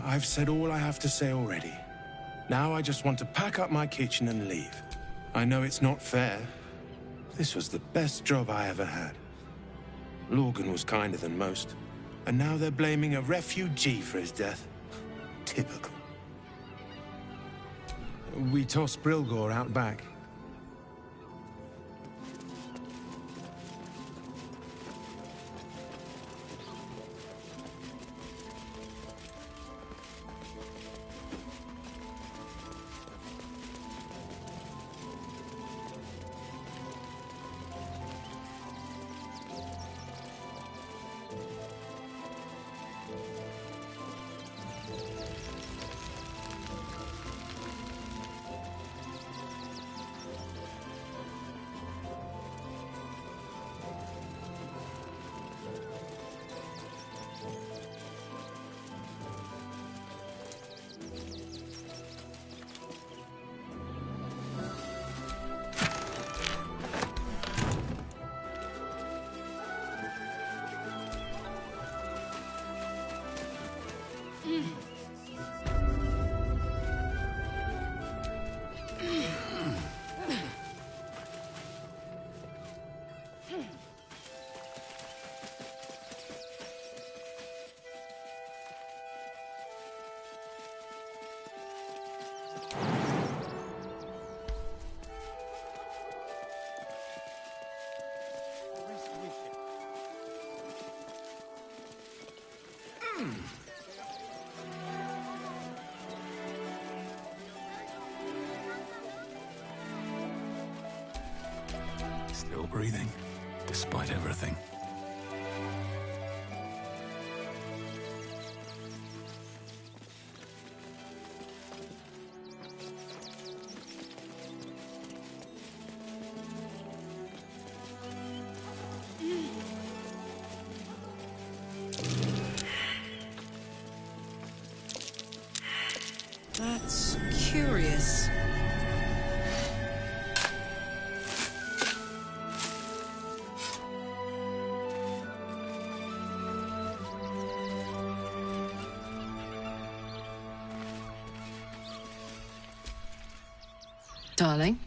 Speaker 9: I've said all I have to say already. Now I just want to pack up my kitchen and leave. I know it's not fair. This was the best job I ever had. Lorgan was kinder than most. And now they're blaming a refugee for his death. Typical. We tossed Brilgor out back.
Speaker 12: Still breathing, despite everything.
Speaker 19: That's curious. Darling?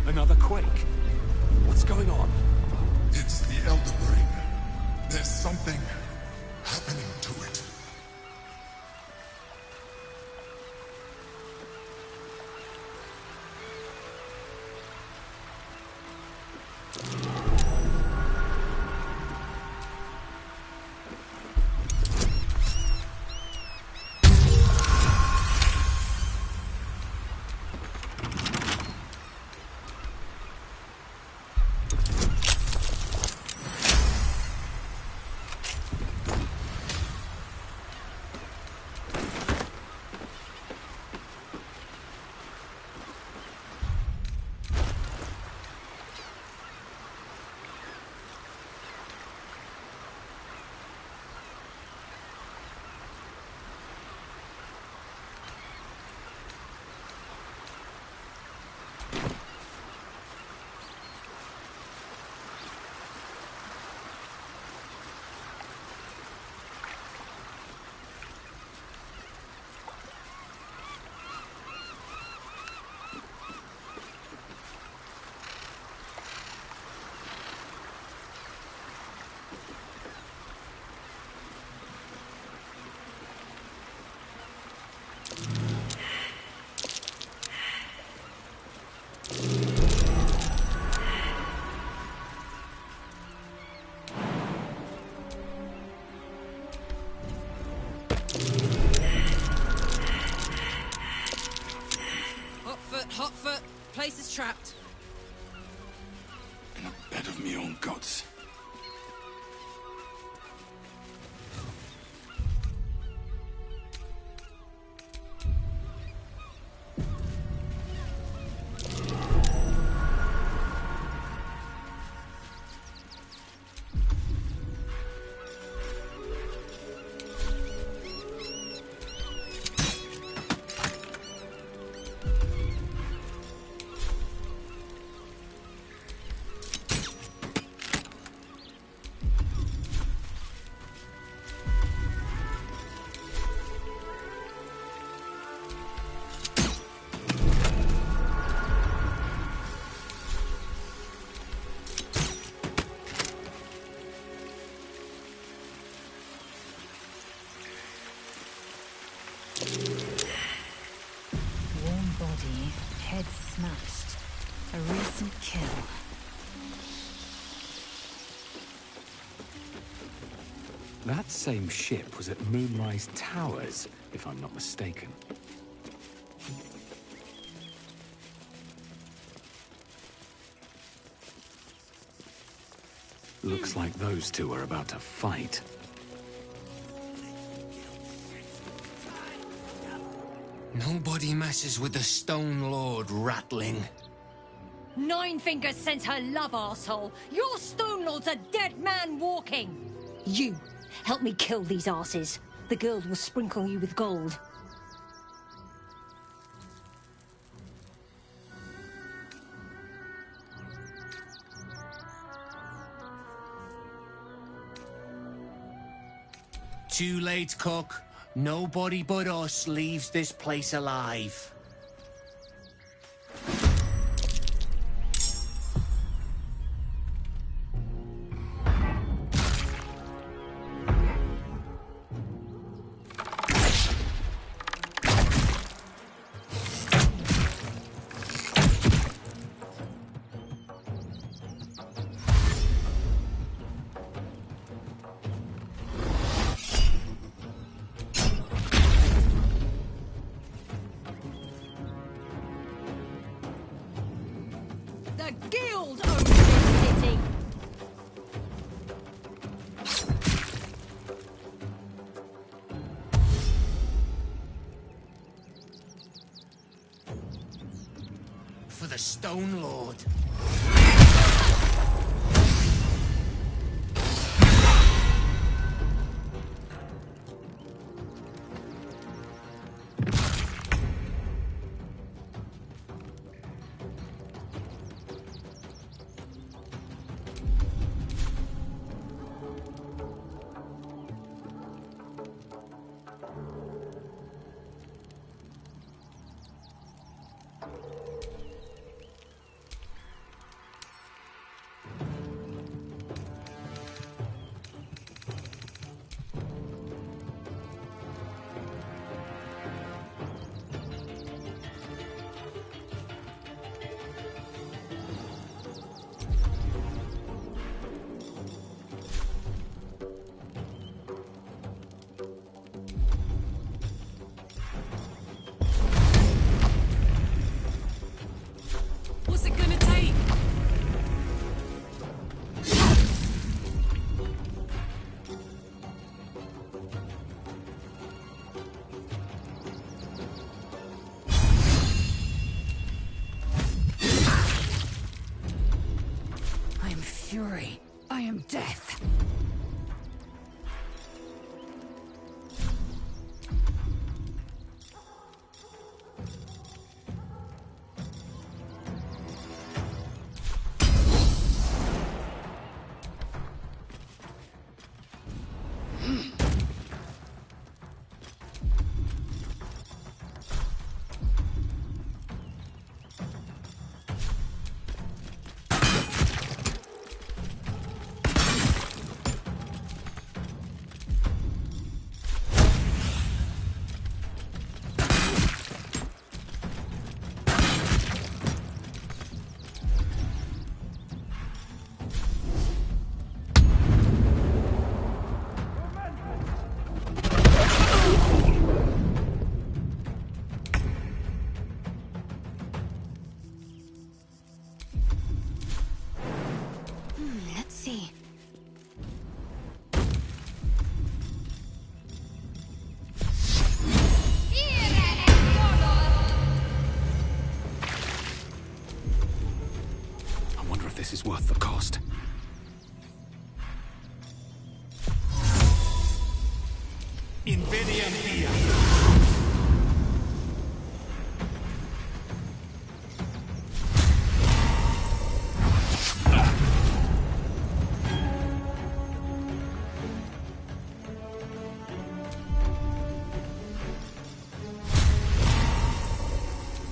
Speaker 12: Another quake. What's going on?
Speaker 3: It's the Elder Brain. There's something happening to it.
Speaker 10: place is trapped.
Speaker 3: In a bed of me own guts.
Speaker 5: Head smashed. A recent kill.
Speaker 12: That same ship was at Moonrise Towers, if I'm not mistaken. Looks like those two are about to fight.
Speaker 14: Nobody messes with the Stone Lord, Ratling.
Speaker 15: Nine Fingers sends her love, arsehole. Your Stone Lord's a dead man walking. You, help me kill these arses. The guild will sprinkle you with gold.
Speaker 14: Too late, Cook. Nobody but us leaves this place alive.
Speaker 15: The guild owns this city.
Speaker 14: For the Stone Lord.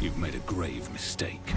Speaker 12: You've made a grave mistake.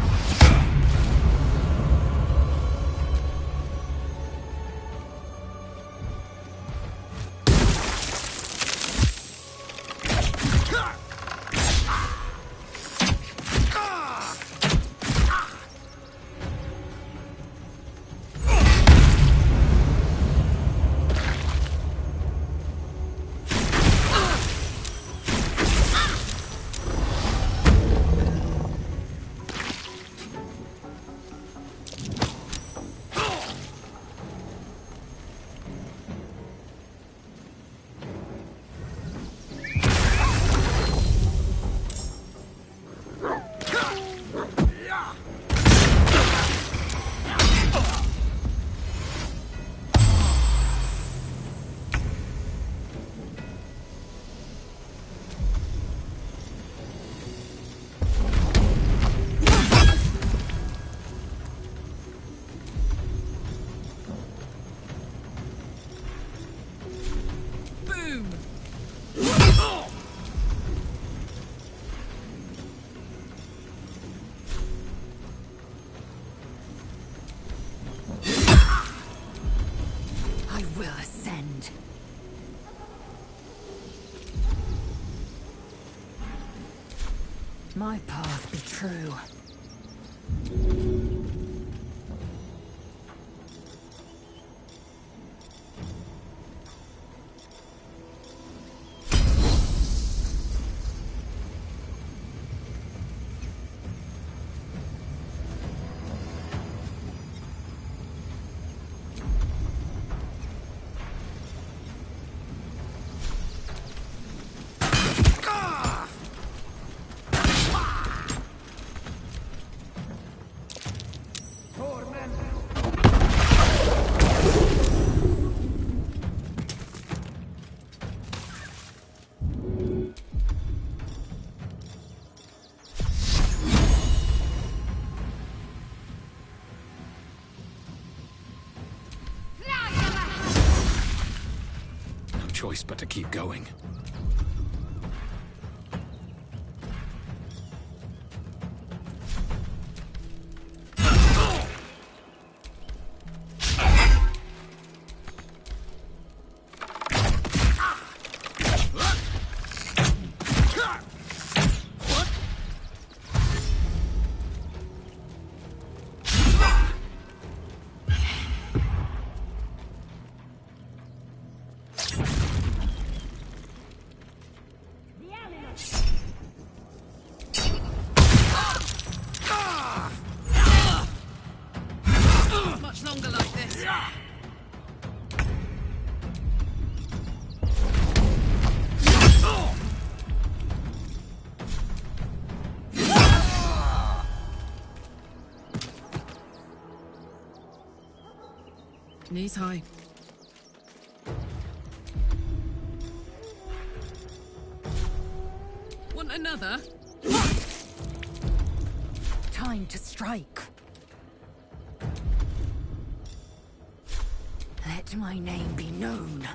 Speaker 6: My path be true.
Speaker 12: Choice but to keep going.
Speaker 10: Knees high. Want another?
Speaker 6: Time to strike. Let my name be known.